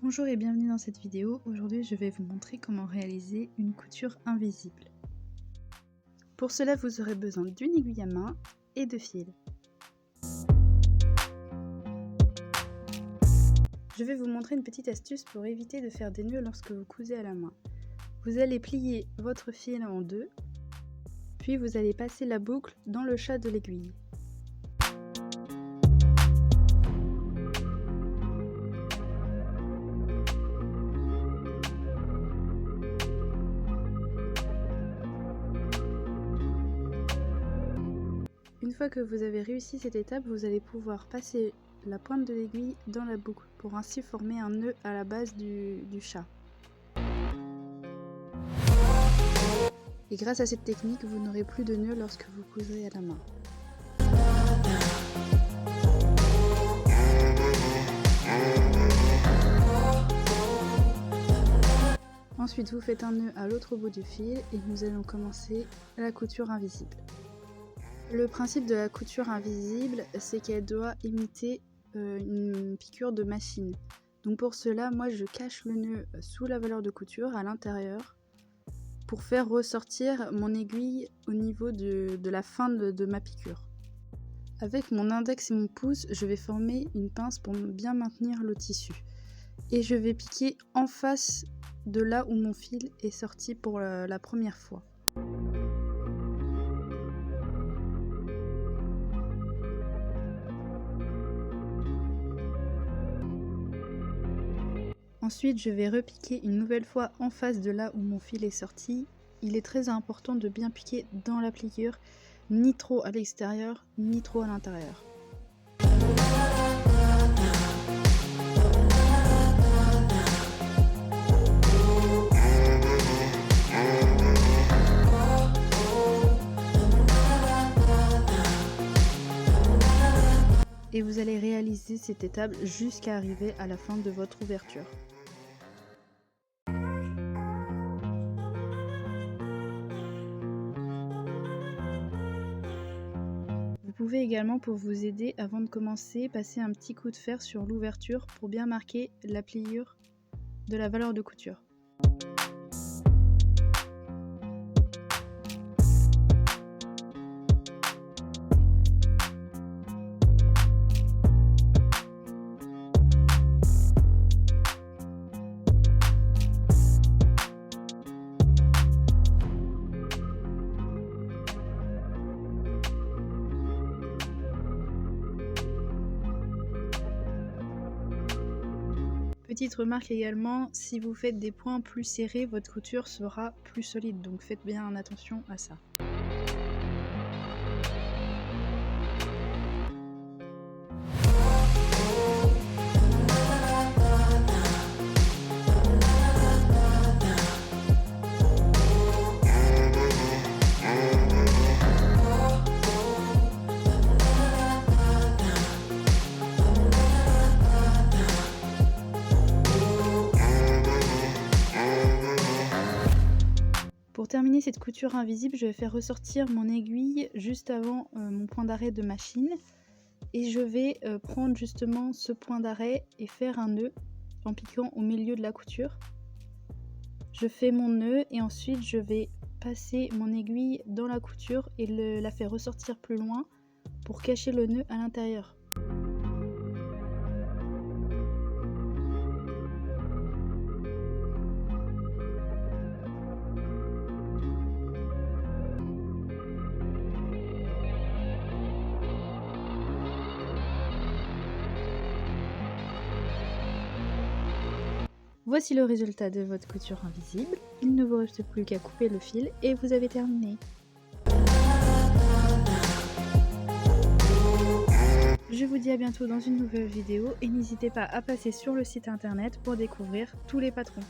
Bonjour et bienvenue dans cette vidéo. Aujourd'hui je vais vous montrer comment réaliser une couture invisible. Pour cela vous aurez besoin d'une aiguille à main et de fil. Je vais vous montrer une petite astuce pour éviter de faire des nœuds lorsque vous cousez à la main. Vous allez plier votre fil en deux, puis vous allez passer la boucle dans le chat de l'aiguille. Une fois que vous avez réussi cette étape, vous allez pouvoir passer la pointe de l'aiguille dans la boucle pour ainsi former un nœud à la base du chat. Et grâce à cette technique, vous n'aurez plus de nœuds lorsque vous couserez à la main. Ensuite, vous faites un nœud à l'autre bout du fil et nous allons commencer la couture invisible. Le principe de la couture invisible, c'est qu'elle doit imiter une piqûre de machine. Donc pour cela, moi je cache le nœud sous la valeur de couture à l'intérieur pour faire ressortir mon aiguille au niveau de la fin de ma piqûre. Avec mon index et mon pouce, je vais former une pince pour bien maintenir le tissu. Et je vais piquer en face de là où mon fil est sorti pour la première fois. Ensuite, je vais repiquer une nouvelle fois en face de là où mon fil est sorti. Il est très important de bien piquer dans la pliure, ni trop à l'extérieur, ni trop à l'intérieur. Et vous allez réaliser cette étape jusqu'à arriver à la fin de votre ouverture. Vous pouvez également, pour vous aider, avant de commencer, passer un petit coup de fer sur l'ouverture pour bien marquer la pliure de la valeur de couture. Petite remarque également, si vous faites des points plus serrés, votre couture sera plus solide, donc faites bien attention à ça. Pour terminer cette couture invisible, je vais faire ressortir mon aiguille juste avant mon point d'arrêt de machine et je vais prendre justement ce point d'arrêt et faire un nœud en piquant au milieu de la couture. Je fais mon nœud et ensuite je vais passer mon aiguille dans la couture et la faire ressortir plus loin pour cacher le nœud à l'intérieur. Voici le résultat de votre couture invisible. Il ne vous reste plus qu'à couper le fil et vous avez terminé. Je vous dis à bientôt dans une nouvelle vidéo et n'hésitez pas à passer sur le site internet pour découvrir tous les patrons.